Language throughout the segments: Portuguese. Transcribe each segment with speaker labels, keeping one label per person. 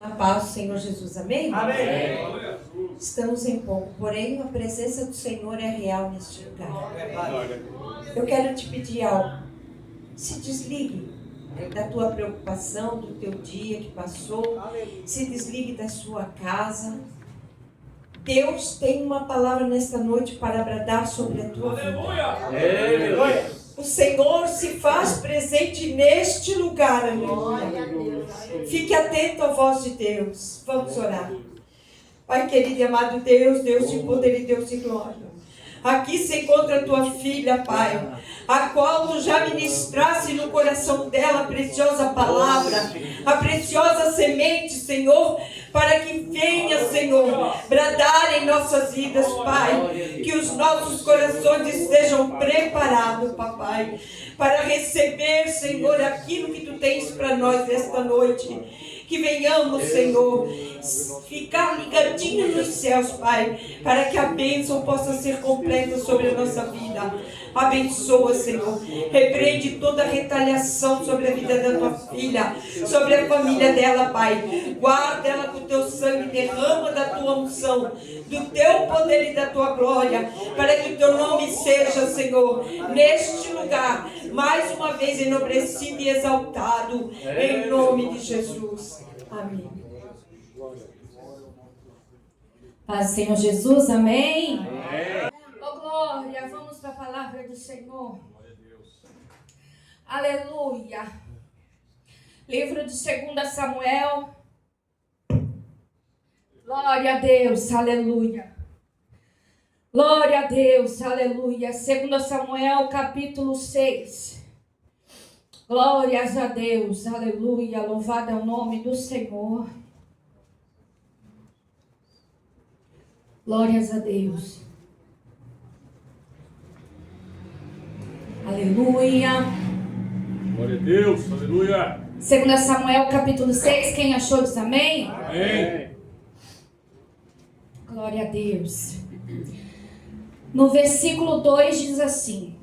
Speaker 1: A paz do Senhor Jesus, amém?
Speaker 2: Amém.
Speaker 1: Estamos em pouco, porém a presença do Senhor é real neste lugar. Eu quero te pedir algo. Se desligue da tua preocupação, do teu dia que passou. Se desligue da sua casa. Deus tem uma palavra nesta noite para bradar sobre a tua vida. O Senhor se faz presente neste lugar, aleluia. Fique atento à voz de Deus. Vamos orar. Pai querido e amado Deus, Deus de poder e Deus de glória. Aqui se encontra a tua filha, Pai, a qual tu já ministraste no coração dela a preciosa palavra, a preciosa semente, Senhor, para que venha, Senhor, bradar em nossas vidas, Pai, que os nossos corações estejam preparados, Papai, para receber, Senhor, aquilo que tu tens para nós nesta noite. Que venhamos, Senhor, ficar ligadinhos nos céus, Pai, para que a bênção possa ser completa sobre a nossa vida. Abençoa, Senhor. Repreende toda retaliação sobre a vida da tua filha, sobre a família dela, Pai. Guarda ela com o teu sangue, derrama da tua unção, do teu poder e da tua glória, para que o teu nome seja, Senhor, neste lugar, mais uma vez enobrecido e exaltado, em nome de Jesus. Amém.
Speaker 3: Paz do Senhor Jesus, amém? Oh glória, vamos para a palavra do Senhor. Aleluia. Livro de 2 Samuel. Glória a Deus, aleluia. Glória a Deus, aleluia. 2 Samuel, capítulo 6. Glórias a Deus, aleluia. Louvado é o nome do Senhor. Glórias a Deus. Aleluia.
Speaker 2: Glória a Deus, aleluia.
Speaker 3: 2 Samuel, capítulo 6. Quem achou diz amém?
Speaker 2: Amém.
Speaker 3: Glória a Deus. No versículo 2 diz assim: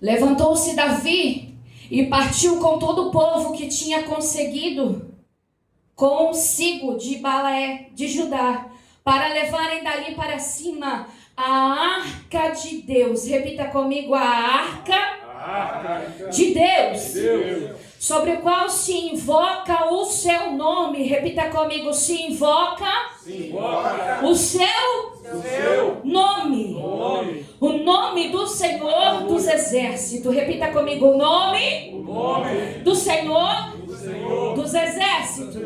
Speaker 3: levantou-se Davi e partiu com todo o povo que tinha conseguido consigo de Balaé, de Judá, para levarem dali para cima a arca de Deus. Repita comigo: a arca de Deus, sobre o qual se invoca o seu nome. Repita comigo: se invoca o seu nome. O nome do Senhor dos Exércitos. Repita comigo: o nome do Senhor dos Exércitos,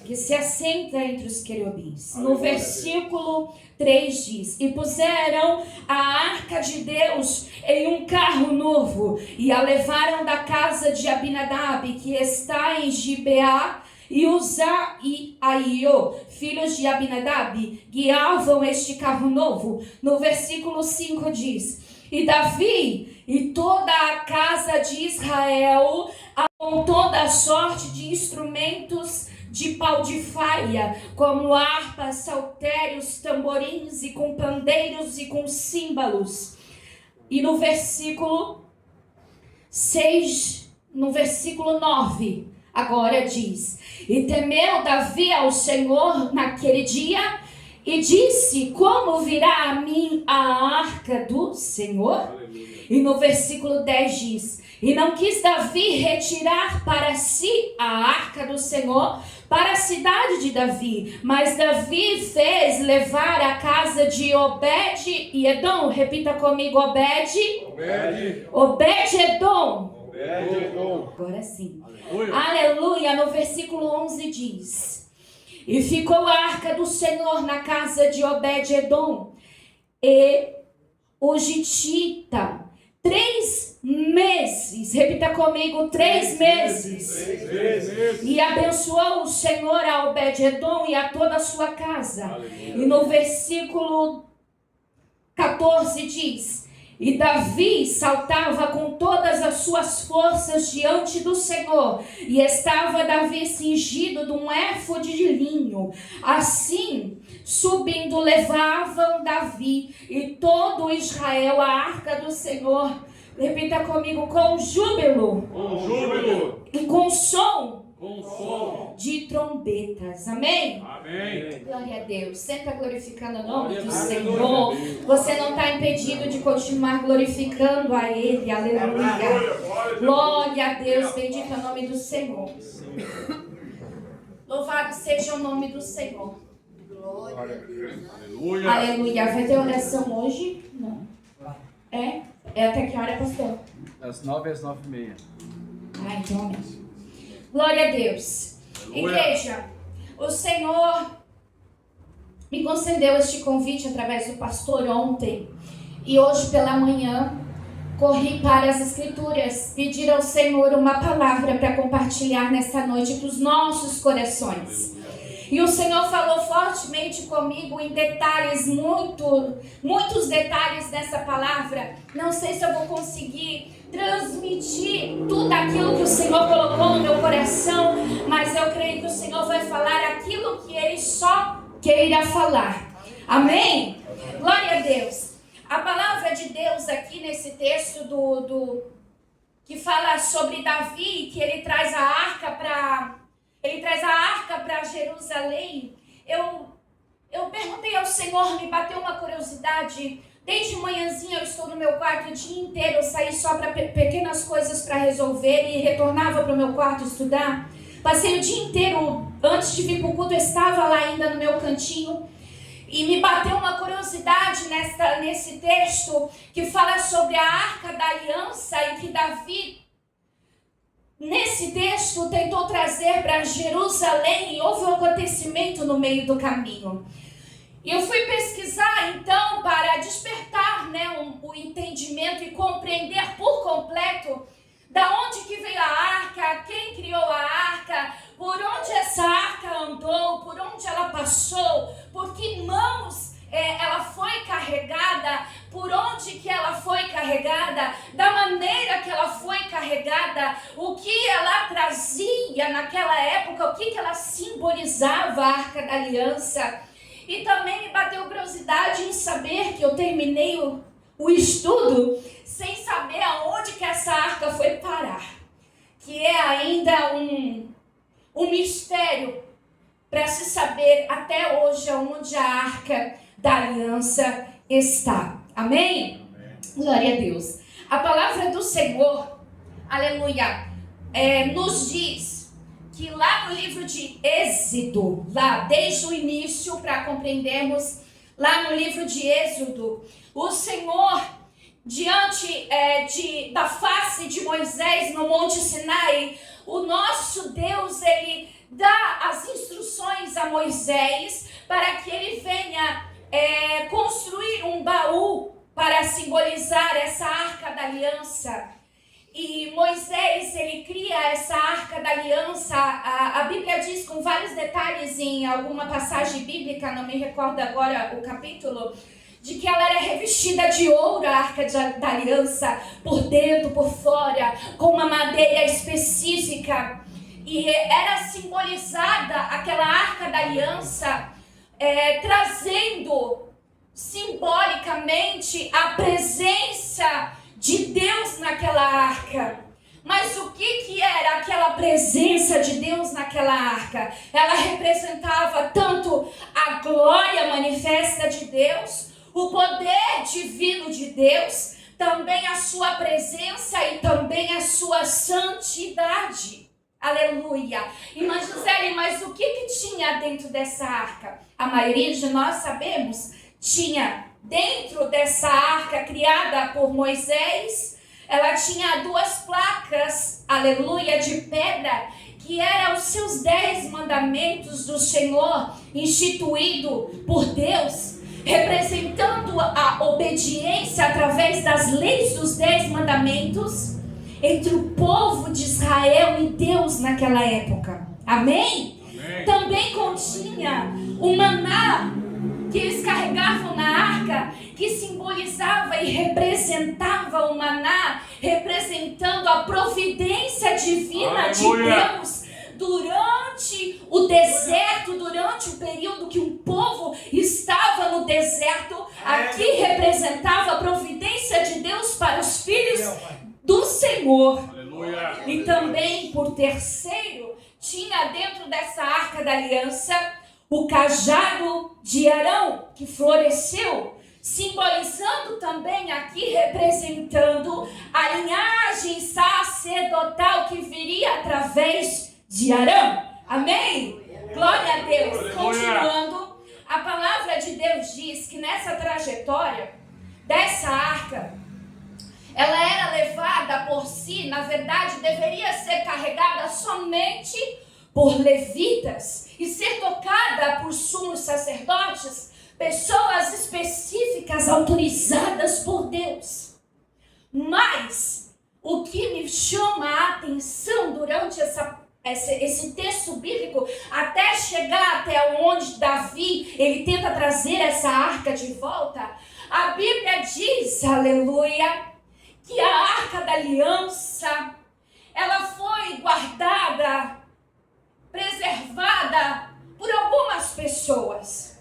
Speaker 3: que se assenta entre os querubins. No versículo 3 diz: e puseram a arca de Deus em um carro novo, e a levaram da casa de Abinadab, que está em Gibeá, e Uzá e Aiô, filhos de Abinadab, guiavam este carro novo. No versículo 5 diz: e Davi e toda a casa de Israel, com toda a sorte de instrumentos de pau de faia, como harpas, saltérios, tamborins, e com pandeiros e com símbolos. E no versículo 6, no versículo 9, agora diz: e temeu Davi ao Senhor naquele dia, e disse: como virá a mim a arca do Senhor? E no versículo 10 diz: e não quis Davi retirar para si a arca do Senhor para a cidade de Davi, mas Davi fez levar a casa de Obed-edom. Repita comigo: Obed-edom. Agora sim. Aleluia. No versículo 11 diz: e ficou a arca do Senhor na casa de Obed-edom e o Gitita 3 meses. Repita comigo: 3 meses. E abençoou o Senhor a Obed-edom e a toda a sua casa. Aleluia. E no versículo 14 diz: e Davi saltava com todas as suas forças diante do Senhor, e estava Davi cingido de um éfode de linho. Assim, subindo, levavam Davi e todo Israel a arca do Senhor. Repita comigo: com júbilo.
Speaker 2: Com júbilo.
Speaker 3: E com som.
Speaker 2: Com som
Speaker 3: de trombetas. Amém?
Speaker 2: Amém.
Speaker 3: Glória a Deus. Sempre glorificando o nome do
Speaker 2: Glória a
Speaker 3: Senhor.
Speaker 2: Deus.
Speaker 3: Você não está impedido de continuar glorificando a Ele. Aleluia. Glória a Deus. Bendito é o nome do Senhor. Louvado seja o nome do Senhor.
Speaker 2: Aleluia.
Speaker 3: Aleluia. Vai ter oração hoje? Não. É? É até que hora, pastor?
Speaker 4: Das 9 às 9h30.
Speaker 3: Ah, então amém. Glória a Deus.
Speaker 2: Aleluia.
Speaker 3: Igreja, o Senhor me concedeu este convite através do pastor ontem. E hoje pela manhã corri para as Escrituras, pedir ao Senhor uma palavra para compartilhar nesta noite para os nossos corações. E o Senhor falou fortemente comigo em detalhes, muitos detalhes nessa palavra. Não sei se eu vou conseguir transmitir tudo aquilo que o Senhor colocou no meu coração, mas eu creio que o Senhor vai falar aquilo que Ele só queira falar. Amém? Glória a Deus. A palavra de Deus aqui nesse texto que fala sobre Davi, que ele traz a arca para Jerusalém. Eu perguntei ao Senhor, me bateu uma curiosidade. Desde manhãzinha eu estou no meu quarto o dia inteiro. Eu saí só para pequenas coisas para resolver e retornava para o meu quarto estudar. Passei o dia inteiro, antes de vir para o culto, eu estava lá ainda no meu cantinho. E me bateu uma curiosidade nesse texto que fala sobre a Arca da Aliança e que Davi, nesse texto, tentou trazer para Jerusalém e houve um acontecimento no meio do caminho. E eu fui pesquisar, então, para despertar o entendimento e compreender por completo da onde que veio a arca, quem criou a arca, por onde essa arca andou, por onde ela passou, por que mãos ela foi carregada, por onde que ela foi carregada, da maneira que ela foi carregada, o que ela trazia naquela época, o que ela simbolizava, a Arca da Aliança. E também me bateu curiosidade em saber que eu terminei o estudo sem saber aonde que essa arca foi parar, que é ainda um mistério para se saber até hoje aonde a Arca da Aliança está. Amém? Amém. Glória a Deus. A palavra do Senhor, aleluia, nos diz que lá no livro de Êxodo, lá desde o início, para compreendermos, lá no livro de Êxodo, o Senhor, diante da face de Moisés no Monte Sinai, o nosso Deus, Ele dá as instruções a Moisés para que ele venha construir um baú para simbolizar essa Arca da Aliança. E Moisés, ele cria essa Arca da Aliança. A Bíblia diz com vários detalhes em alguma passagem bíblica, não me recordo agora o capítulo, de que ela era revestida de ouro, a Arca da Aliança, por dentro, por fora, com uma madeira específica. E era simbolizada aquela Arca da Aliança, trazendo simbolicamente a presença de Deus naquela arca. Mas o que era aquela presença de Deus naquela arca? Ela representava tanto a glória manifesta de Deus, o poder divino de Deus, também a sua presença e também a sua santidade. Aleluia. Irmã Gisele, mas o que tinha dentro dessa arca? A maioria de nós sabemos, tinha dentro dessa arca criada por Moisés, ela tinha 2 placas, aleluia, de pedra, que eram os seus 10 mandamentos do Senhor, instituído por Deus, representando a obediência através das leis dos 10 mandamentos, entre o povo de Israel e Deus naquela época. Amém? Amém. Também continha o maná que eles carregavam na arca, que simbolizava e representava o maná, representando a providência divina de Deus durante o deserto, durante o período que o povo estava no deserto. Aqui representava a providência de Deus para os filhos do Senhor.
Speaker 2: Aleluia.
Speaker 3: E também, por terceiro, tinha dentro dessa arca da aliança o cajado de Arão, que floresceu, simbolizando também aqui, representando a linhagem sacerdotal que viria através de Arão. Amém? Glória a Deus. Continuando, a palavra de Deus diz que nessa trajetória dessa arca, ela era levada por si, na verdade, deveria ser carregada somente por levitas e ser tocada por sumos sacerdotes, pessoas específicas autorizadas por Deus. Mas o que me chama a atenção durante esse texto bíblico, até chegar até onde Davi, ele tenta trazer essa arca de volta, a Bíblia diz, aleluia, que a arca da aliança, ela foi guardada, preservada por algumas pessoas.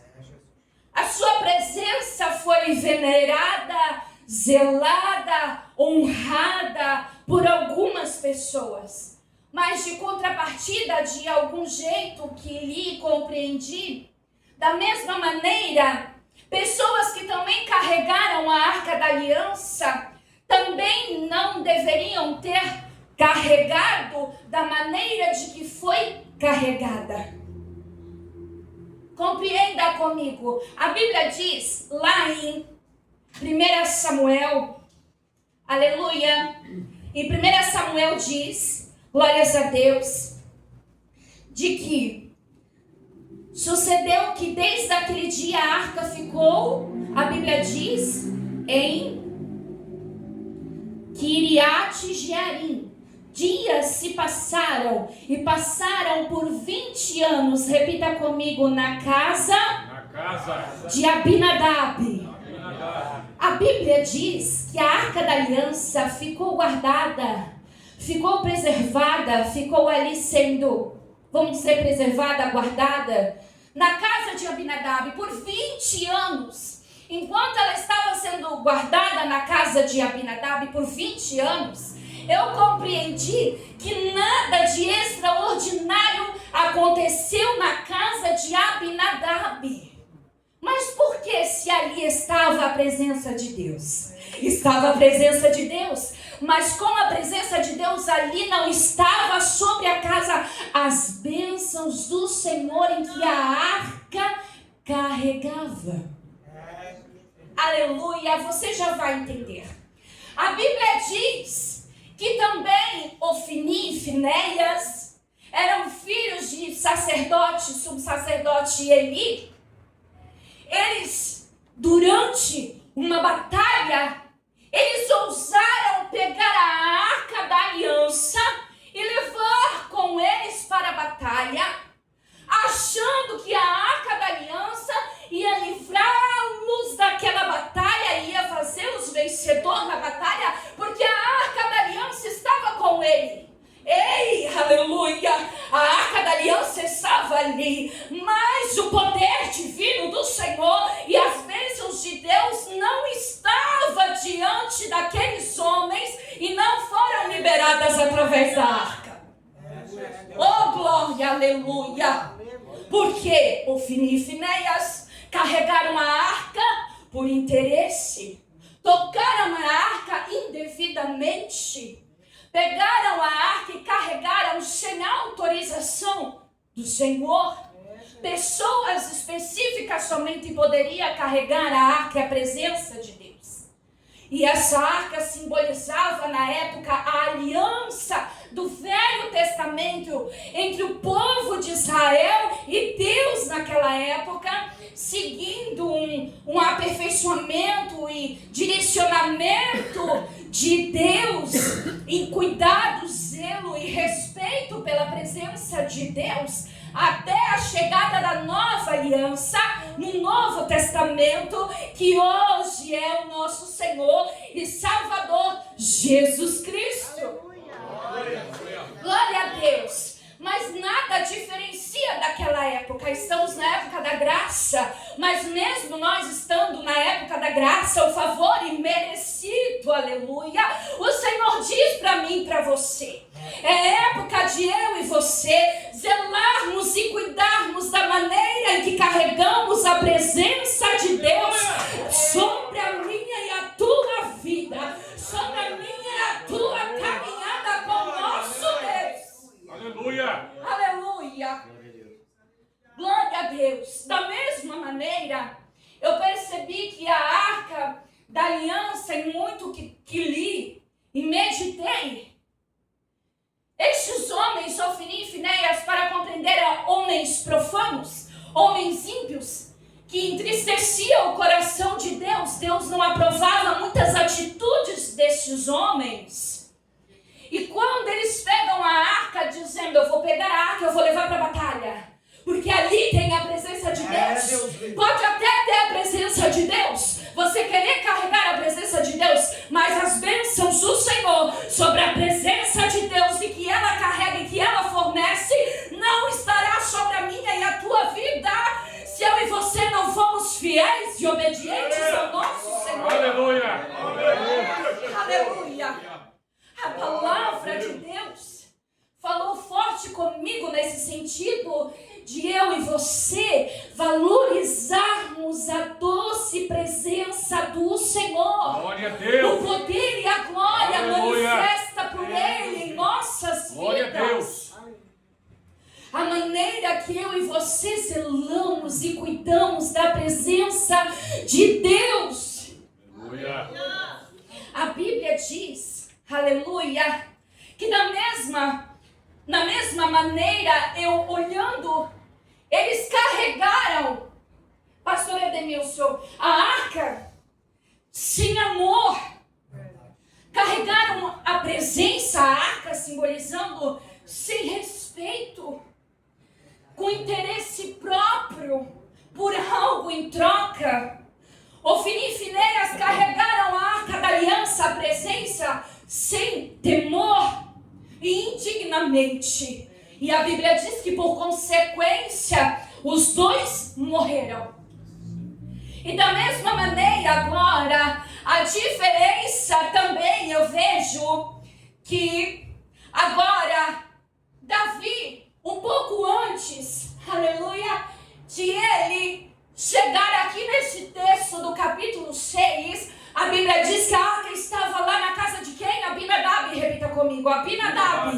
Speaker 3: A sua presença foi venerada, zelada, honrada por algumas pessoas. Mas de contrapartida, de algum jeito que li e compreendi, da mesma maneira, pessoas que também carregaram a arca da aliança também não deveriam ter carregado da maneira de que foi carregada. Compreenda comigo. A Bíblia diz lá em 1 Samuel, aleluia, em 1 Samuel diz, glórias a Deus, de que sucedeu que desde aquele dia a arca ficou, a Bíblia diz, em Quiriate-Jearim. Dias se passaram e passaram por 20 anos, repita comigo, na casa de Abinadab. A Bíblia diz que a arca da aliança ficou guardada, ficou preservada, ficou ali sendo, vamos dizer, preservada, guardada, na casa de Abinadab por 20 anos. Enquanto ela estava sendo guardada na casa de Abinadab por 20 anos, eu compreendi que nada de extraordinário aconteceu na casa de Abinadab. Mas por que, se ali estava a presença de Deus? Estava a presença de Deus, mas com a presença de Deus ali não estava sobre a casa as bênçãos do Senhor em que a arca carregava. Aleluia, você já vai entender. A Bíblia diz que também Ofni e Finéias eram filhos de sacerdote, subsacerdote Eli. Eles, durante uma batalha, eles ousaram pegar a arca da aliança e levar com eles para a batalha, achando que a arca da aliança ia livrá-los daquela batalha, ia fazê-los vencedor na batalha, porque a arca da aliança estava com ele. Ei, aleluia, a arca da aliança estava ali, mas o poder divino do Senhor e as bênçãos de Deus não estavam diante daqueles homens e não foram liberadas através da arca. Oh, glória, aleluia, porque Ofni e Finéias carregaram a arca por interesse, tocaram a arca indevidamente, pegaram a arca e carregaram sem autorização do Senhor. Pessoas específicas somente poderiam carregar a arca e a presença de Deus. E essa arca simbolizava na época a aliança do Velho Testamento entre o povo de Israel e Deus naquela época, seguindo um aperfeiçoamento e direcionamento de Deus em cuidado, zelo e respeito pela presença de Deus, até a chegada da nova aliança no Novo Testamento, que hoje é o nosso Senhor e Salvador Jesus Cristo. Glória a Deus. Mas nada diferencia daquela época. Estamos na época da graça, mas mesmo nós estando na época da graça, o favor imerecido, aleluia, o Senhor diz para mim e para você, é época de eu e você zelarmos e cuidarmos da maneira em que carregamos a presença de Deus sobre a minha e a tua vida, sobre a minha e a tua caminhada com o nosso Deus.
Speaker 2: Aleluia.
Speaker 3: Aleluia. Glória a Deus. Da mesma maneira, eu percebi que a arca da aliança, em muito que li e meditei, estes homens, Ofni e Finéias, para compreender a homens profanos, homens ímpios, que entristeciam o coração de Deus. Deus não aprovava muitas atitudes destes homens. E quando eles pegam a arca, dizendo, eu vou pegar a arca, eu vou levar para a batalha, porque ali tem a presença de Deus. Pode até ter a presença de Deus, você querer carregar a presença de Deus, mas as bênçãos do Senhor sobre a presença de Deus e que ela carrega e que ela fornece, não estará sobre a minha e a tua vida, se eu e você não formos fiéis e obedientes ao nosso Senhor.
Speaker 2: Aleluia.
Speaker 3: Aleluia. A palavra de Deus falou forte comigo nesse sentido de eu e você valorizarmos a doce presença do Senhor.
Speaker 2: Glória a Deus.
Speaker 3: O poder e a glória
Speaker 2: Aleluia.
Speaker 3: manifesta por Ele em nossas
Speaker 2: Glória a
Speaker 3: vidas.
Speaker 2: Deus.
Speaker 3: A maneira que eu e você zelamos e cuidamos da presença de Deus.
Speaker 2: Aleluia.
Speaker 3: A Bíblia diz, aleluia, que na mesma maneira, eu olhando, eles carregaram, pastor Edemilson, a arca sem amor. Carregaram a presença, a arca simbolizando sem respeito, com interesse próprio, por algo em troca. Ofni e Finéias carregaram a arca da aliança, a presença, sem temor e indignamente. E a Bíblia diz que por consequência os dois morreram. E da mesma maneira agora, a diferença também eu vejo que agora Davi, um pouco antes, aleluia, de ele chegar aqui nesse texto do capítulo 6, a Bíblia diz que a arca estava lá na casa de quem? Abinadab, repita comigo, Abinadab.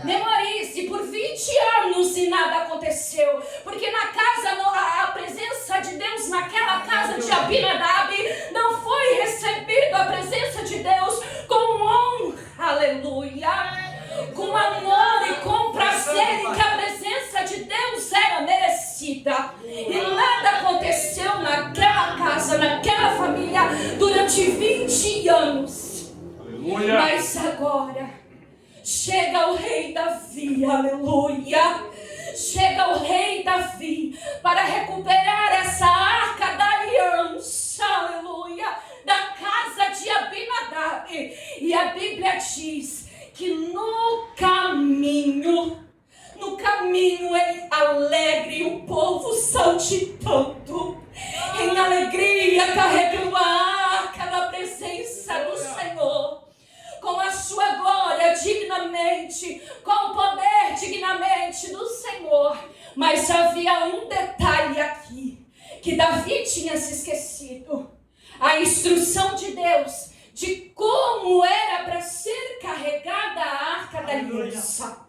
Speaker 3: Memorize, por 20 anos e nada aconteceu, porque na casa, a presença de Deus naquela casa de Abinadab não foi recebida a presença de Deus com honra, aleluia, com amor e com prazer, em que a presença de Deus era merecida. E nada aconteceu naquela casa, naquela família, durante 20 anos.
Speaker 2: Aleluia.
Speaker 3: Mas agora, chega o rei Davi, aleluia. Chega o rei Davi para recuperar essa arca da aliança, aleluia, da casa de Abinadab. E a Bíblia diz que no caminho ele alegre, o povo saltitando, em alegria, carregando a arca da presença do Senhor, com a sua glória dignamente, com o poder dignamente do Senhor. Mas havia um detalhe aqui, que Davi tinha se esquecido: a instrução de Deus de como era para ser carregada a arca da aliança.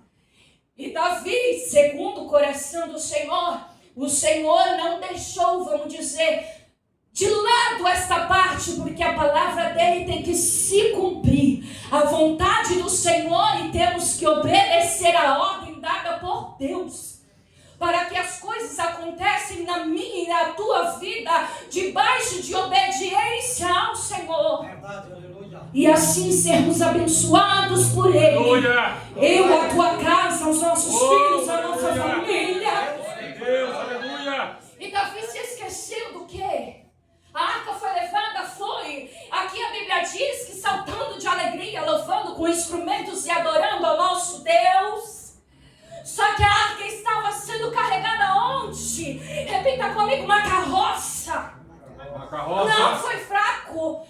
Speaker 3: E Davi, segundo o coração do Senhor, o Senhor não deixou, vamos dizer, de lado esta parte, porque a palavra dele tem que se cumprir, a vontade do Senhor, e temos que obedecer a ordem dada por Deus, para que as coisas acontecem na minha e na tua vida, debaixo de obediência ao Senhor. E assim sermos abençoados por Ele.
Speaker 2: Aleluia.
Speaker 3: Eu, a tua casa, os nossos filhos, a nossa
Speaker 2: aleluia.
Speaker 3: família.
Speaker 2: Deus, aleluia.
Speaker 3: E Davi se esqueceu do quê? A arca foi levada, foi. Aqui a Bíblia diz que saltando de alegria, louvando com instrumentos e adorando ao nosso Deus. Só que a arca estava sendo carregada onde? Repita comigo, uma carroça.
Speaker 2: Uma carroça.
Speaker 3: Não foi fraco.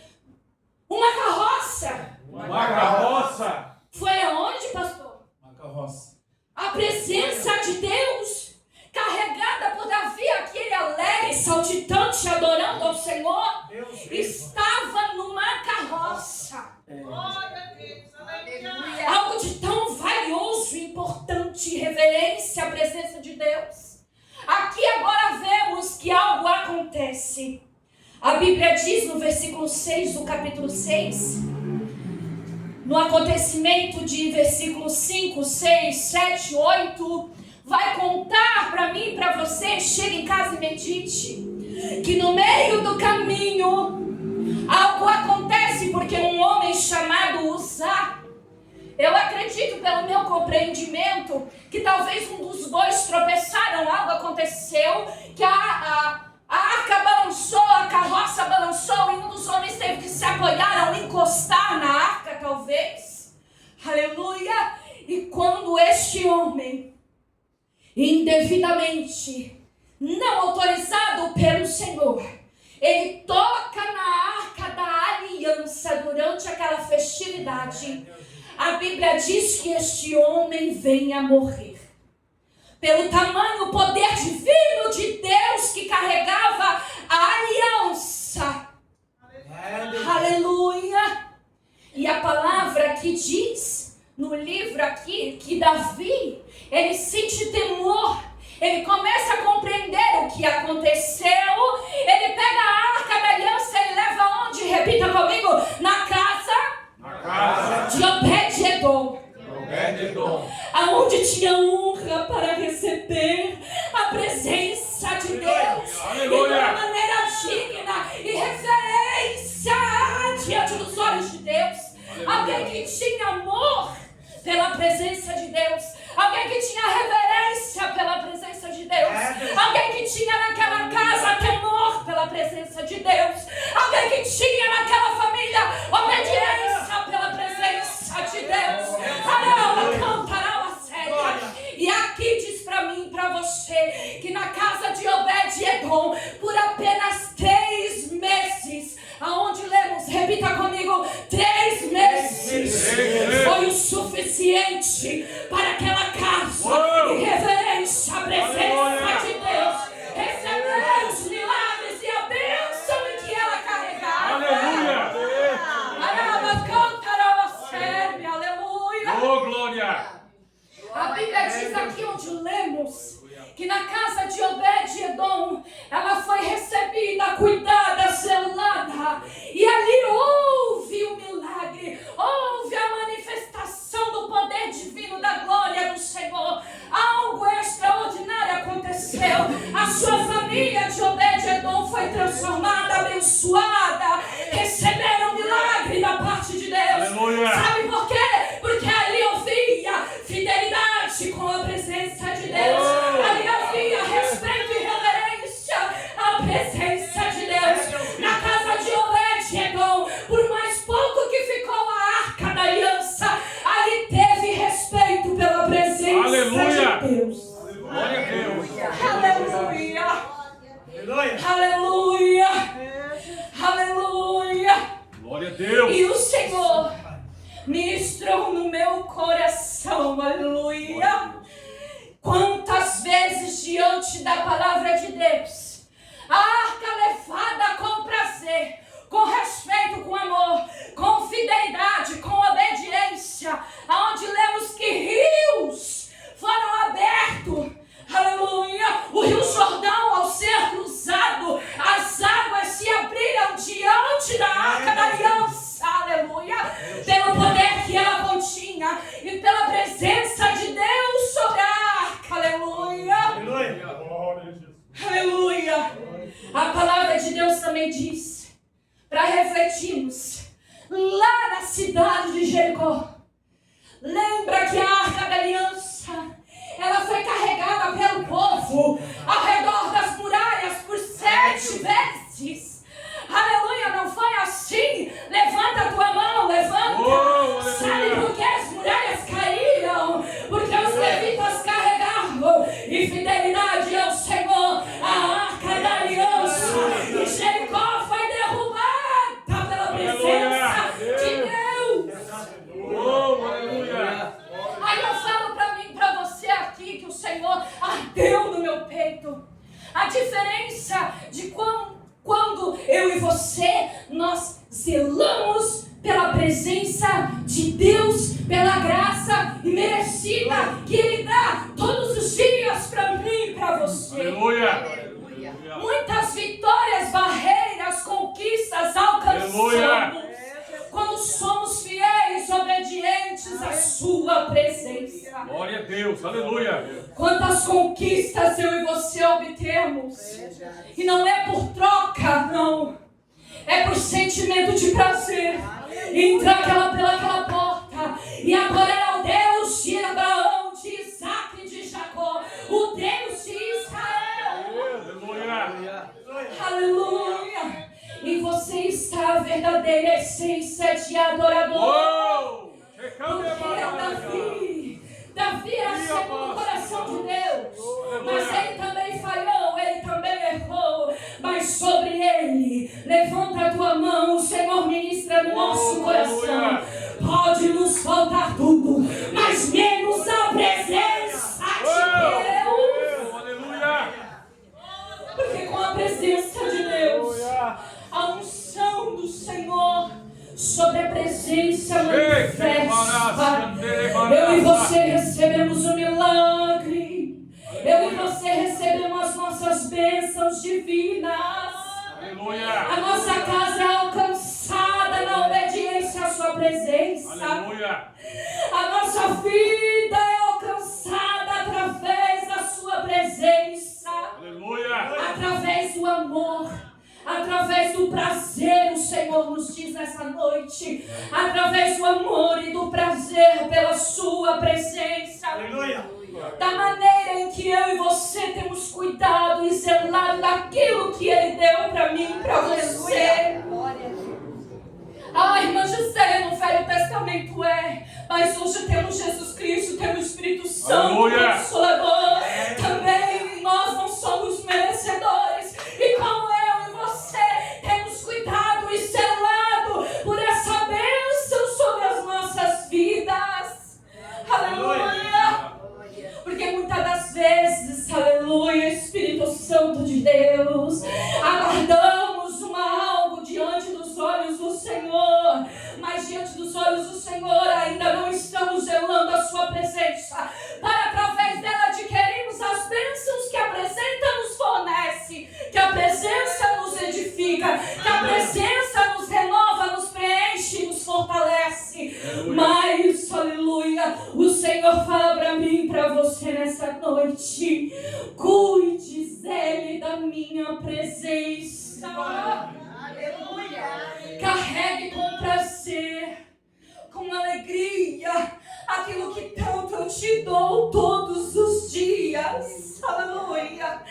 Speaker 3: Uma carroça.
Speaker 2: Uma carroça.
Speaker 3: Foi aonde, pastor?
Speaker 4: Uma carroça.
Speaker 3: A presença de de Deus, carregada por Davi, aquele alegre, saltitante, adorando ao Senhor, estava numa carroça. Algo de tão valioso, importante, reverência à presença de Deus. Aqui agora vemos que algo acontece. A Bíblia diz no versículo 6 do capítulo 6, no acontecimento de versículos 5, 6, 7, 8, vai contar para mim e para você, chegue em casa e medite, que no meio do caminho algo acontece, porque um homem chamado Uzá, eu acredito pelo meu compreendimento, que talvez um dos bois tropeçaram, algo aconteceu, que a arca balançou, a carroça balançou, e um dos homens teve que se apoiar ou encostar na arca, talvez. Aleluia! E quando este homem, indevidamente, não autorizado pelo Senhor, ele toca na arca da aliança durante aquela festividade, a Bíblia diz que este homem vem a morrer. Pelo tamanho, poder divino de Deus que carregava a aliança. Aleluia! E a palavra que diz no livro aqui que Davi, ele sente temor, ele começa a compreender o que aconteceu, ele pega a arca da aliança, ele leva aonde? Repita comigo, na casa de Obed-Edom. Aonde tinha honra para receber a presença de Deus,
Speaker 2: Aleluia.
Speaker 3: e de uma maneira digna e referência diante dos olhos de Deus.
Speaker 2: Aleluia.
Speaker 3: Alguém que tinha amor pela presença de Deus, alguém que tinha reverência pela presença de Deus, alguém que tinha naquela casa temor pela presença de Deus, alguém que tinha naquela família obediência pela presença de Deus. E aqui diz para mim e para você que na casa de Obed-Edom, por apenas 3 meses, aonde lemos, repita comigo, 3 meses, foi o suficiente para aquela casa, em reverência à presença de Deus, receber os milagres e a bênção em que ela carregava.
Speaker 2: Aleluia!
Speaker 3: Aleluia!
Speaker 2: Oh, glória!
Speaker 3: A Bíblia diz aqui onde lemos que na casa de Obed-Edom ela foi recebida, cuidada, zelada, e ali houve o milagre, houve a manifestação do poder divino da glória do Senhor. Algo extraordinário aconteceu. A sua família de Obed-Edom foi transformada, abençoada, receberam milagre da parte de Deus.
Speaker 2: Aleluia.
Speaker 3: Sabe por quê? Porque ali havia fidelidade com a presença de Deus. Ali havia respeito e reverência à presença de Deus. Na casa de Obed-Edom, por mais pouco que ficou a arca da aliança, ali teve respeito pela presença
Speaker 2: Aleluia.
Speaker 3: de Deus.
Speaker 2: Glória a Deus!
Speaker 3: Aleluia! Aleluia! Aleluia!
Speaker 2: Glória a Deus!
Speaker 3: E o Senhor ministrou no meu coração, aleluia. Quantas vezes diante da palavra de Deus, a arca levada com prazer, com respeito, com amor, com fidelidade, com obediência, aonde lemos que rios foram abertos, aleluia. O Rio Jordão, ao ser cruzado, as águas se abriram diante da arca da aliança, aleluia, pelo poder que ela continha e pela presença de Deus sobre a arca, aleluia. Aleluia. A palavra de Deus também diz, para refletirmos, lá na cidade de Jericó, lembra que a arca da aliança, ela foi carregada pelo povo ao redor das muralhas por 7 vezes. Aleluia, não foi assim? Levanta a tua mão, levanta. Sabe por que as muralhas caíram? Porque os levitas carregavam em fidelidade ao Senhor a arca da aliança. E Jericó foi derrubada pela presença de Deus.
Speaker 2: Oh, aleluia!
Speaker 3: Aí eu falo para mim, para você aqui, que o Senhor A diferença de quando eu e você, nós zelamos pela presença de Deus, pela graça imerecida que Ele dá todos os dias para mim e para você.
Speaker 2: Aleluia.
Speaker 3: Muitas vitórias, barreiras, conquistas alcançamos quando somos fiéis, obedientes à Sua presença.
Speaker 2: Glória a Deus. Aleluia.
Speaker 3: Quantas conquistas eu e você obtemos. E não é por troca, não. É por sentimento de prazer. Entrar pelaquela porta e adorar ao Deus de Abraão, de Isaac e de Jacó, o Deus de Israel.
Speaker 2: Aleluia.
Speaker 3: Aleluia. E você está a verdadeira essência de adorador.
Speaker 2: Uou!
Speaker 3: Porque Davi era segundo o coração de Deus, mas ele também falhou, ele também errou, mas sobre ele, levanta a tua mão, o Senhor ministra no nosso coração. Pode nos faltar tudo, mas menos a presença de Deus.
Speaker 2: Aleluia.
Speaker 3: Porque com a presença de Deus, a unção do Senhor sobre a presença manifesta. Eu e você recebemos o milagre. Eu e você recebemos as nossas bênçãos divinas.
Speaker 2: Aleluia.
Speaker 3: A nossa casa é alcançada na obediência à Sua presença.
Speaker 2: Aleluia.
Speaker 3: A nossa vida é alcançada através da Sua presença.
Speaker 2: Aleluia.
Speaker 3: Através do amor. Através do prazer, o Senhor nos diz nessa noite. Através do amor e do prazer pela Sua presença.
Speaker 2: Aleluia.
Speaker 3: Da maneira em que eu e você temos cuidado e zelado daquilo que Ele deu para mim e para você. A irmã José no Velho Testamento mas hoje temos Jesus Cristo, temos o Espírito Santo, Consolador. Também nós não somos merecedores. E como eu e você temos cuidado e zelado por essa bênção sobre as nossas vidas. Aleluia. Porque muitas das vezes, aleluia, Espírito Santo de Deus, aguardamos algo diante dos olhos do Senhor, mas diante dos olhos do Senhor ainda não estamos zelando a Sua presença, para através dela adquirirmos as bênçãos que a presença nos fornece, que a presença nos edifica, que a presença nos renova, nos preenche, nos fortalece. Mas, aleluia, o Senhor fala para mim e para você nessa noite: cuide, zele da minha presença. Aleluia. Carregue com prazer, com alegria, aquilo que tanto eu te dou todos os dias. Aleluia.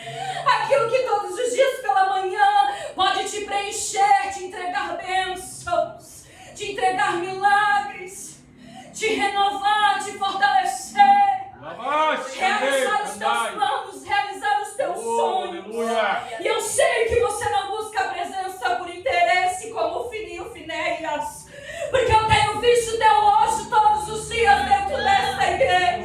Speaker 3: Aquilo que todos os dias pela manhã pode te preencher, te entregar bênçãos, te entregar milagres, te renovar, te fortalecer, realizar os teus planos, realizar os teus sonhos.
Speaker 2: Aleluia.
Speaker 3: E eu sei que você não busca a presença por interesse, como o Fininho Finéias, porque eu tenho visto teu rosto todos os dias dentro desta igreja.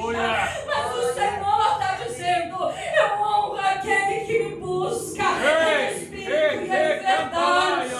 Speaker 3: Mas o Senhor está dizendo: eu honro aquele que me busca em espírito e em verdade.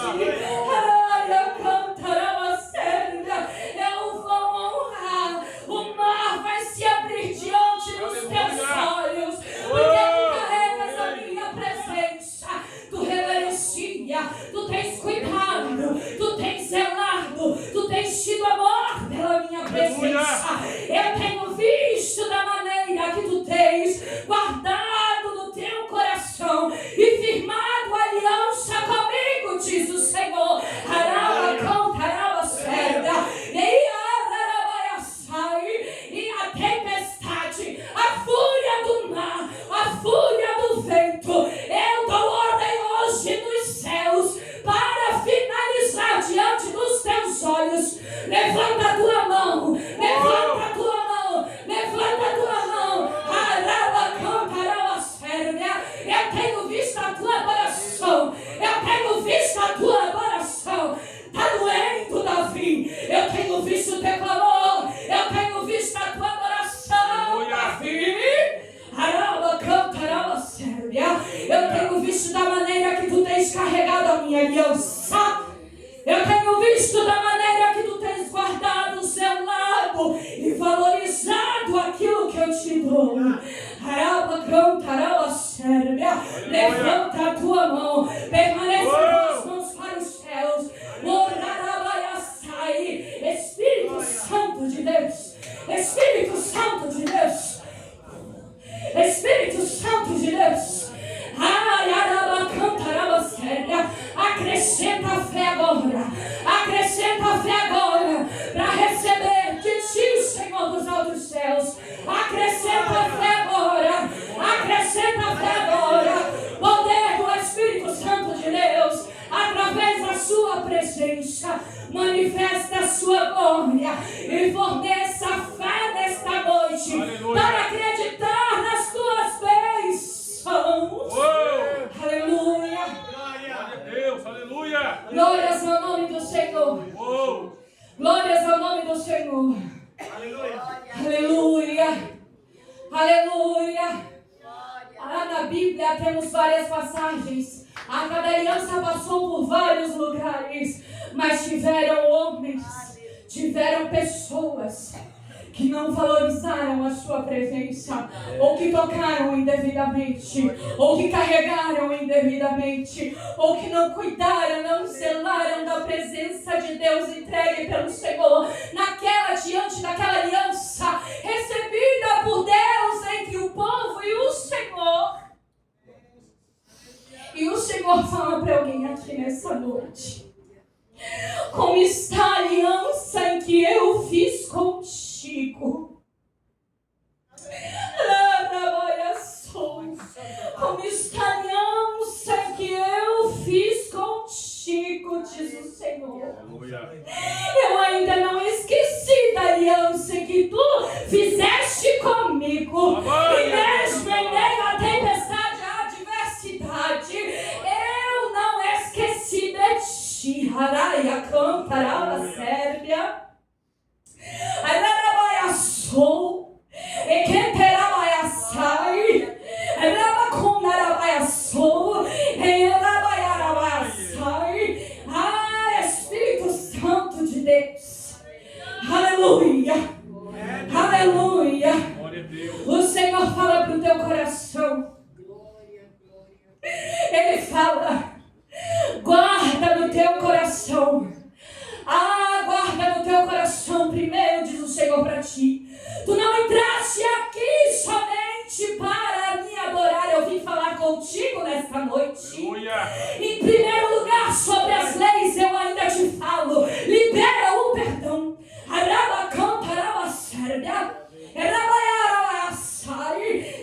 Speaker 3: Eu vou honrar. O mar vai se abrir diante dos teus olhos, porque tu carregas a minha presença, tu reverencia, tu tens cuidado, tu tens zelado, tu tens tido amor pela minha presença. Eu tenho visto da maneira que tu tens guardado no teu coração e Eu tenho visto da maneira que tu tens carregado a minha aliança. Eu tenho visto da maneira que tu tens guardado, zelado e valorizado aquilo que eu te dou. Levanta a tua mão, permaneça com as mãos para os céus. Espírito Santo de Deus, Espírito Santo de Deus, Espírito Santo de Deus. Acrescenta a fé agora, acrescenta a fé agora para receber de ti, Senhor dos altos céus. Acrescenta a fé agora, acrescenta a fé agora. Poder do Espírito Santo de Deus, através da sua presença, manifesta a sua glória e forneça a fé nesta noite. Aleluia. Para acreditar nas tuas bênçãos. Aleluia.
Speaker 2: Glória a Deus, aleluia.
Speaker 3: Glórias ao nome do Senhor. Glórias ao nome do Senhor.
Speaker 2: Aleluia.
Speaker 3: Aleluia. Aleluia. Lá na Bíblia temos várias passagens. A cada aliança passou por vários lugares, mas tiveram homens, tiveram pessoas que não valorizaram a sua presença, ou que tocaram indevidamente, ou que carregaram indevidamente, ou que não cuidaram, não zelaram da presença de Deus entregue pelo Senhor, diante daquela aliança recebida por Deus entre o povo e o Senhor. E o Senhor fala para alguém aqui nessa noite: como está a aliança em que eu fiz contigo? Como está a aliança em que eu fiz contigo, diz o Senhor. Eu ainda não esqueci da aliança que tu fizeste comigo. E mesmo em meio à tempestade, à adversidade, eu não esqueci de ti. Araia cantará Sérbia. Araia sou. E quem terá vai sai. Espírito Santo de Deus. Aleluia. Aleluia. O Senhor fala para o teu coração. Ele fala: guarda no teu coração. Guarda no teu coração primeiro, diz o Senhor para ti. Tu não entraste aqui somente para me adorar. Eu vim falar contigo nesta noite. Em primeiro lugar, sobre as leis eu ainda te falo. Libera o perdão.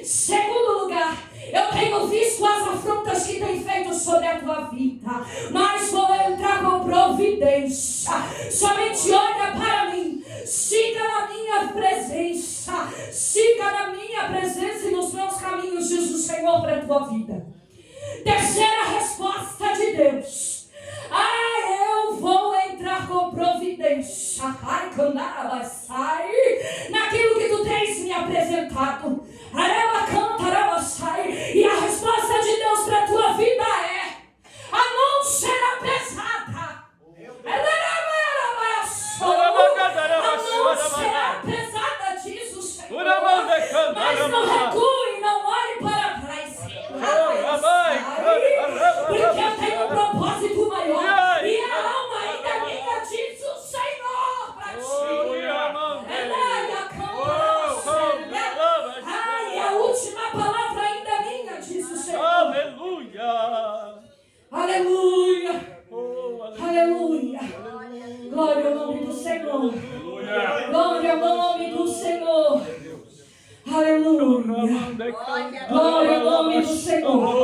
Speaker 3: Segundo lugar, eu tenho visto as afrontas que tem feito sobre a tua vida, mas vou entrar com providência. Somente olha para mim, siga na minha presença, siga na minha presença e nos meus caminhos, diz o Senhor para a tua vida. Terceira resposta de Deus: eu vou entrar com providência. Naquilo que tu tens me apresentado. E a resposta de Deus para a tua vida é: a mão será pesada. A mão será pesada, diz o Senhor. Mas não recue, não olhe para trás. Porque eu tenho um propósito maior. E a alma ainda é minha, diz o Senhor para ti. E a última palavra ainda é minha, diz o Senhor.
Speaker 4: Aleluia.
Speaker 3: Aleluia. Aleluia. Glória ao nome do Senhor. Glória ao nome do Senhor. Aleluia. Glória ao nome do Senhor.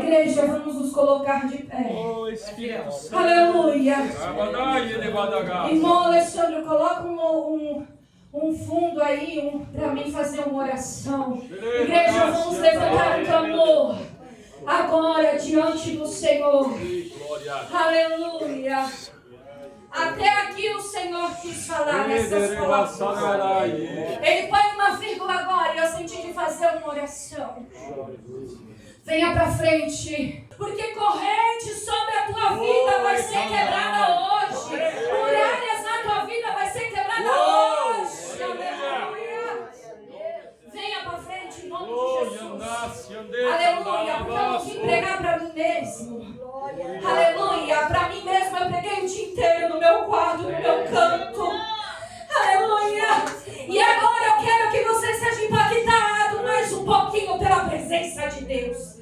Speaker 3: Igreja, vamos nos colocar de pé. Aleluia. Irmão Alexandre, coloca um fundo aí para mim fazer uma oração. Igreja, vamos levantar um clamor agora diante do Senhor. Aleluia. Até aqui o Senhor quis falar nessas palavras. Ele põe uma vírgula agora e eu senti de fazer uma oração. Venha para frente, porque corrente sobre a tua vida vai ser quebrada hoje. Muralhas na tua vida vai ser quebrada hoje. Aleluia. Venha para frente em nome de Jesus. Aleluia. Porque eu não vim pregar para mim mesmo. Aleluia. Para mim mesmo eu preguei o dia inteiro no meu quarto, no meu canto. Aleluia. E agora eu quero que você seja impactado mais um pouquinho pela presença de Deus.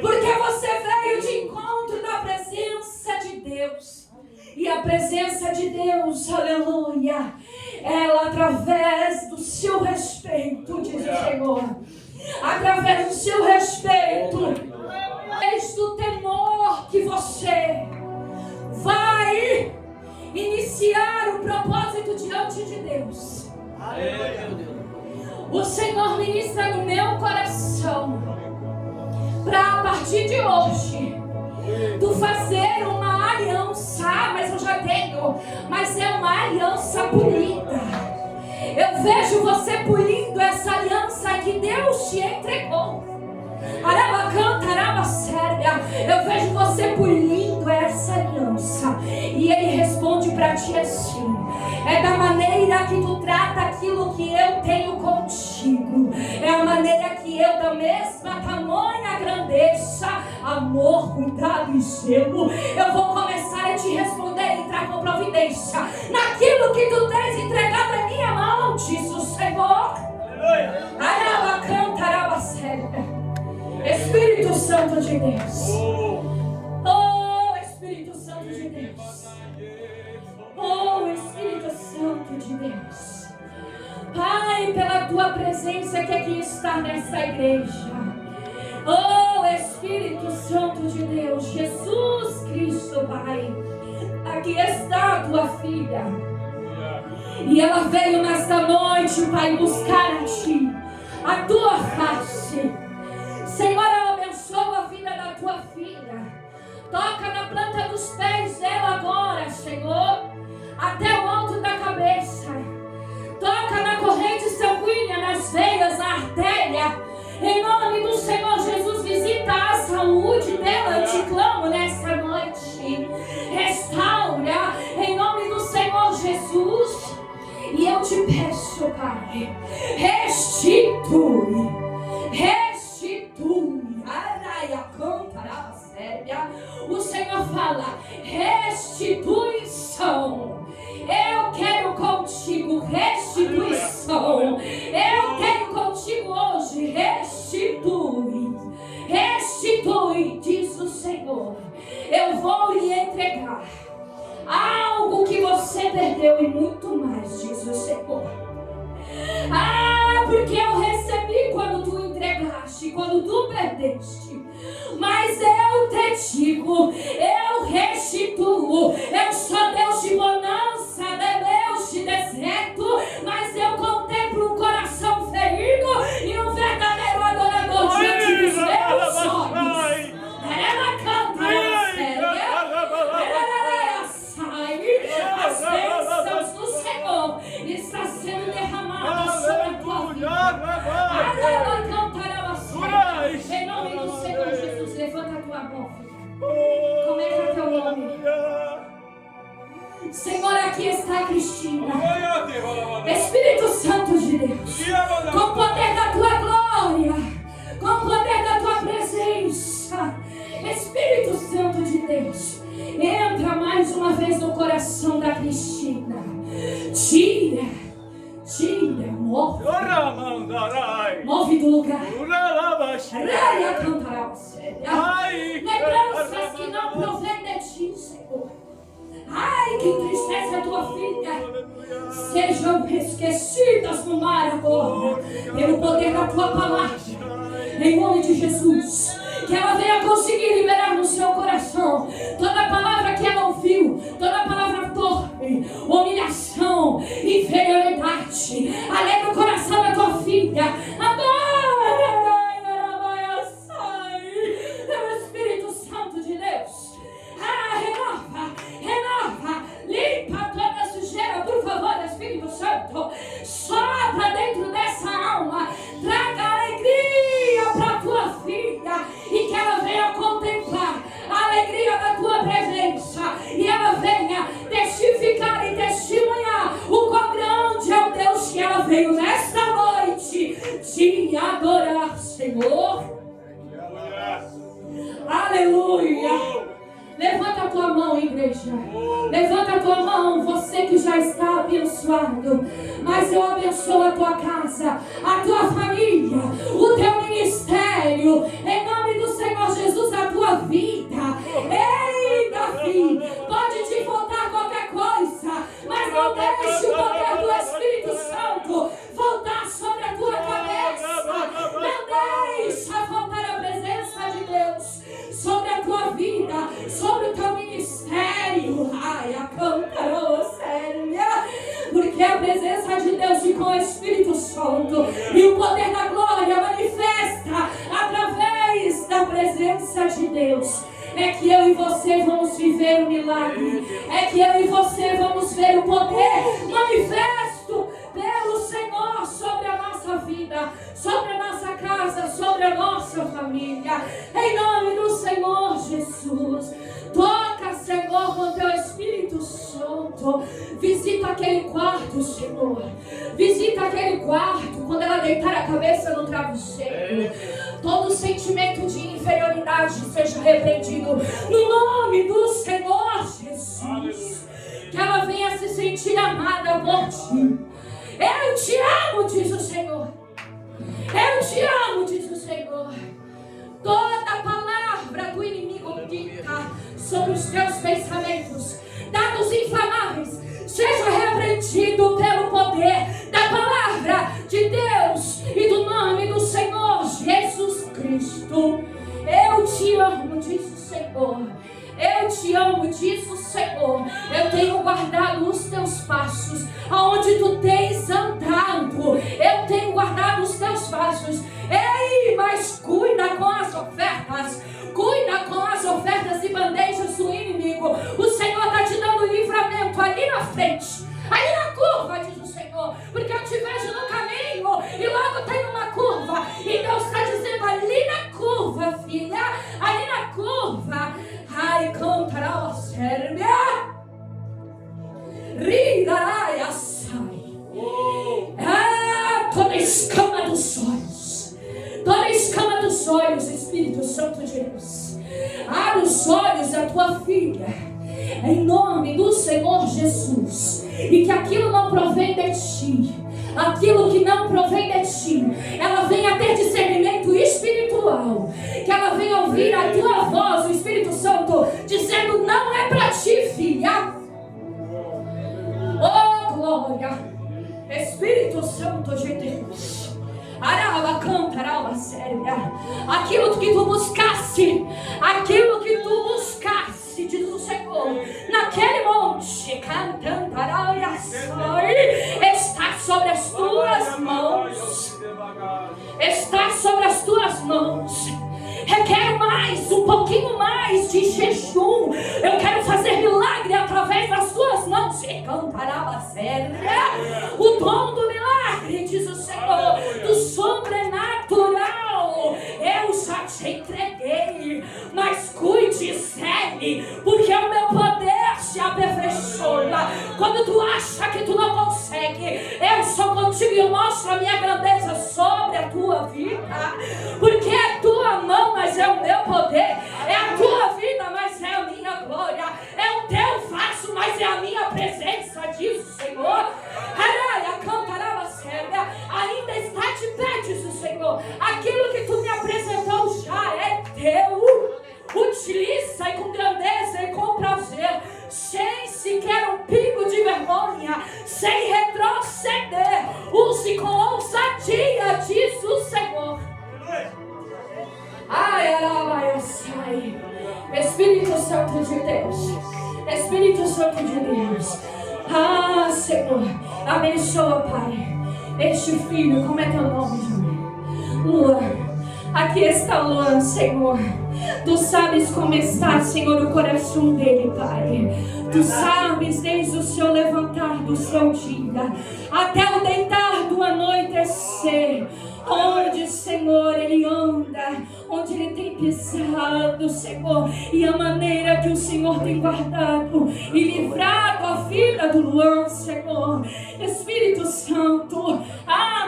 Speaker 3: Porque você veio de encontro da presença de Deus. E a presença de Deus, aleluia, ela através do seu respeito, diz o Senhor, através do seu respeito, através do temor que você vai iniciar o propósito diante de Deus. O Senhor ministra no meu coração para a partir de hoje tu fazer uma aliança, mas eu já tenho, mas é uma aliança polida. Eu vejo você polindo essa aliança que Deus te entregou. Eu vejo você polindo essa aliança. E Ele responde para ti assim: é da maneira que tu trata aquilo que eu tenho contigo. É a maneira que eu, da mesma tamanha grandeza, amor, cuidado e zelo, eu vou começar a te responder e entrar com providência naquilo que tu tens entregado em minha mão, diz o Senhor. Espírito Santo de Deus. Oh, Espírito Santo de Deus. Oh, Espírito Santo de Deus. Pai, pela tua presença que aqui está nessa igreja. Oh, Espírito Santo de Deus. Jesus Cristo, Pai. Aqui está a tua filha. E ela veio nesta noite, Pai, buscar a ti, a tua face. Senhor, eu abençoo a vida da tua filha. Toca na planta dos pés dela agora, Senhor, até o alto da cabeça. Toca na corrente sanguínea, nas veias, na artéria. Em nome do Senhor Jesus, visita a saúde dela. Eu te clamo nessa noite. Restaura, em nome do Senhor Jesus. E eu te peço, Pai, restitui. O Senhor fala: restituição. Eu quero contigo restituição. Eu quero contigo hoje. Restitui. Restitui, diz o Senhor. Eu vou lhe entregar algo que você perdeu e muito mais, diz o Senhor. Porque eu recebi quando tu entregaste, quando tu perdeste. Mas eu te digo, eu restituo. Eu sou Deus de bonança, Deus de deserto. Mas eu contemplo um coração ferido e um verdadeiro adorador diante dos meus olhos. Ela canta, ela séria. As bênçãos do Senhor está sendo derramada sobre a tua vida. Em nome do Senhor Jesus, levanta a tua mão, filha. Como é que é teu nome? Senhor, aqui está a Cristina. Espírito Santo de Deus, com o poder da tua glória, com o poder da tua presença. Espírito Santo de Deus, entra mais uma vez no coração da Cristina. Tira, move. Move do lugar. Raia cantará você. Lembranças que não provém de ti, Senhor. Ai, que entristece a tua filha. Sejam esquecidas no mar agora, pelo poder da tua palavra. Em nome de Jesus. Que ela venha conseguir liberar no seu coração toda a palavra que ela ouviu, toda a palavra torpe, humilhação, inferioridade. Alegra o coração da tua filha. Agora, sai, Espírito Santo de Deus. Renova, limpa toda a sujeira, por favor, Espírito Santo. Sopra dentro dessa alma, traga alegria para tua filha. mão, igreja. Levanta a tua mão, você que já está abençoado. Mas eu abençoo a tua casa, a tua família, o teu ministério. Em nome do Senhor Jesus, a tua vida. Ei, Davi, pode te faltar qualquer coisa, mas não deixe o poder do Espírito Santo voltar sobre a tua cabeça. Não deixa faltar a presença de Deus sobre a tua vida, sobre o teu ministério. Ai, a cantarô, sério. Porque a presença de Deus e com o Espírito Santo e o poder da glória manifesta através da presença de Deus. É que eu e você vamos viver o milagre. É que eu e você vamos ver o poder manifesto pelo Senhor sobre a nossa vida, sobre a nossa casa, sobre a nossa família. Em nome do Senhor Jesus. Toca, Senhor, com teu Espírito Santo. Visita aquele quarto, Senhor. Visita aquele quarto quando ela deitar a cabeça no travesseiro. Todo sentimento de inferioridade seja repreendido no nome do Senhor Jesus. Que ela venha se sentir amada por ti. Eu te amo, diz o Senhor. Eu te amo, diz o Senhor. Toda palavra do inimigo dita sobre os teus pensamentos, dados inflamáveis, seja repreendido pelo poder da palavra de Deus e do nome do Senhor Jesus Cristo. Eu te amo, diz o Senhor. Eu te amo, diz o Senhor. Eu tenho guardado os teus passos aonde tu tens andado. Eu tenho guardado os teus passos. Ei, mas cuida com as ofertas. Cuida com as ofertas e bandejas do inimigo. O Senhor está te dando livramento ali na frente, ali na curva, diz o Senhor. Porque eu te vejo no caminho e logo tem uma curva. E Deus está dizendo ali na curva, filha, ali na curva. Ai, cantará a Sérvia. Ridarai a sai. Toda escama dos olhos. Toda escama dos olhos, Espírito Santo de Deus. Abre os olhos da tua filha. Em nome do Senhor Jesus. E que aquilo não provém de ti. Aquilo que não provém de ti, ela venha ter discernimento espiritual. Que ela venha ouvir a tua voz, o Espírito Santo, dizendo: não é para ti, filha. Oh, glória. Espírito Santo de Deus. Arava, canta, arava, séria. Aquilo que tu buscasse, aquilo que tu buscasse, diz o Senhor, naquele monte, cantando, arava, está sobre as tuas mãos. Está sobre as tuas mãos. Requer mais, um pouquinho mais de jejum. Eu quero fazer milagre através das tuas mãos. E cantará a séria. O dom do milagre, diz o Senhor, do sobrenatural. Eu já te entreguei, mas cuide e segue, porque o meu poder se aperfeiçoa. Quando tu acha que tu não consegue, eu sou contigo e eu mostro a minha grandeza sobre a tua vida. Porque é a tua mão, mas é o meu poder. É a tua vida, mas é a minha glória. É o teu vaso, mas é a minha presença, diz o Senhor. Ainda está de pé, diz o Senhor. Aquilo que tu me apresentou já é teu. Utiliza e com grandeza e com prazer, sem sequer um pingo de vergonha, sem retroceder. Use com ousadia, diz o Senhor. Espírito Santo de Deus. Espírito Santo de Deus. Senhor, abençoa, Pai, este filho. Como é teu nome, Júlia? Luan. Aqui está Luan, Senhor. Tu sabes como está, Senhor, o coração dele, Pai. Tu sabes desde o seu levantar do seu dia até o deitar do anoitecer, onde, Senhor, ele anda, onde ele tem pisado, Senhor, e a maneira que o Senhor tem guardado e livrado a vida do Luan, Senhor. Espírito Santo,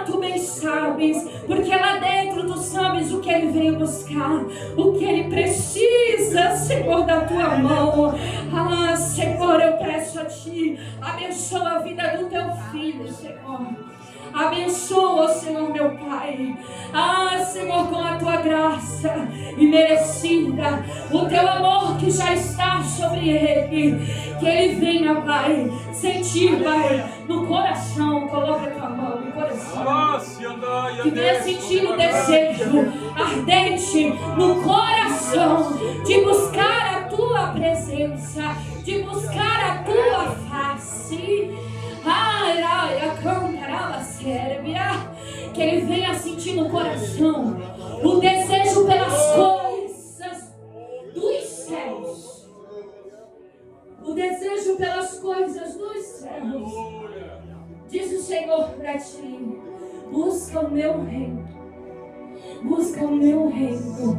Speaker 3: tu bem sabes, porque lá dentro tu sabes o que ele veio buscar, o que ele precisa, Senhor, da tua mão. Ah, Senhor, eu peço a ti, abençoa a vida do teu filho, Senhor. Abençoa, Senhor, meu Pai. Ah, Senhor, com a tua graça imerecida, o teu amor que já está sobre ele, que ele venha, Pai, sentir, Pai, no coração. Coloca a tua mão no coração, que venha sentir o desejo ardente no coração de buscar a tua presença, de buscar a tua face. Que ele venha sentir no coração o desejo pelas coisas dos céus, o desejo pelas coisas dos céus. Diz o Senhor para ti: busca o meu reino, busca o meu reino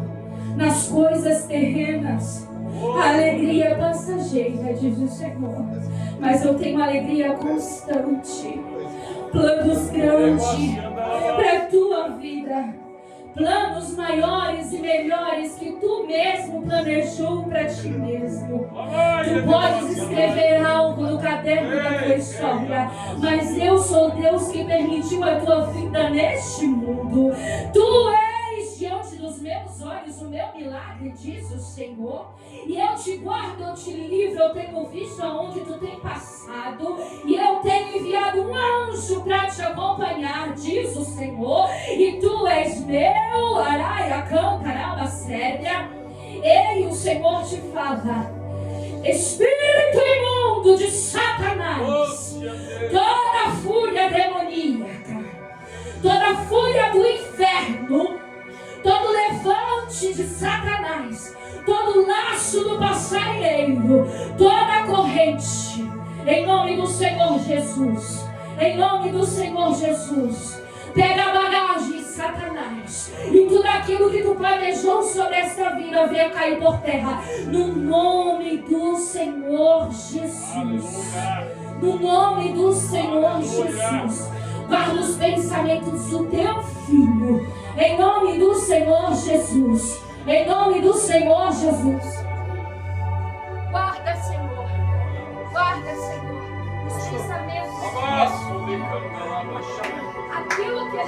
Speaker 3: nas coisas terrenas. A alegria é passageira, diz o Senhor, mas eu tenho alegria constante. Planos grandes para a tua vida, planos maiores e melhores que tu mesmo planejou para ti mesmo. Tu podes escrever algo no caderno da tua história, mas eu sou Deus que permitiu a tua vida neste mundo. Tu és diante dos meus olhos o meu milagre, diz o Senhor. E eu te guardo, eu te livro, eu tenho visto aonde tu tem passado, e eu tenho enviado um anjo para te acompanhar, diz o Senhor. E tu és meu, araia, cantaraba, séria. Ei, o Senhor te fala: espírito imundo de Satanás, toda fúria demoníaca, toda fúria do inferno, todo levante de Satanás, todo laço do passarinheiro, toda corrente, em nome do Senhor Jesus, em nome do Senhor Jesus, pega a bagagem, Satanás, e tudo aquilo que tu planejou sobre esta vida venha cair por terra, no nome do Senhor Jesus, no nome do Senhor Jesus. Guarda os pensamentos do teu filho, em nome do Senhor Jesus, em nome do Senhor Jesus. Guarda, Senhor, os pensamentos, aquilo que é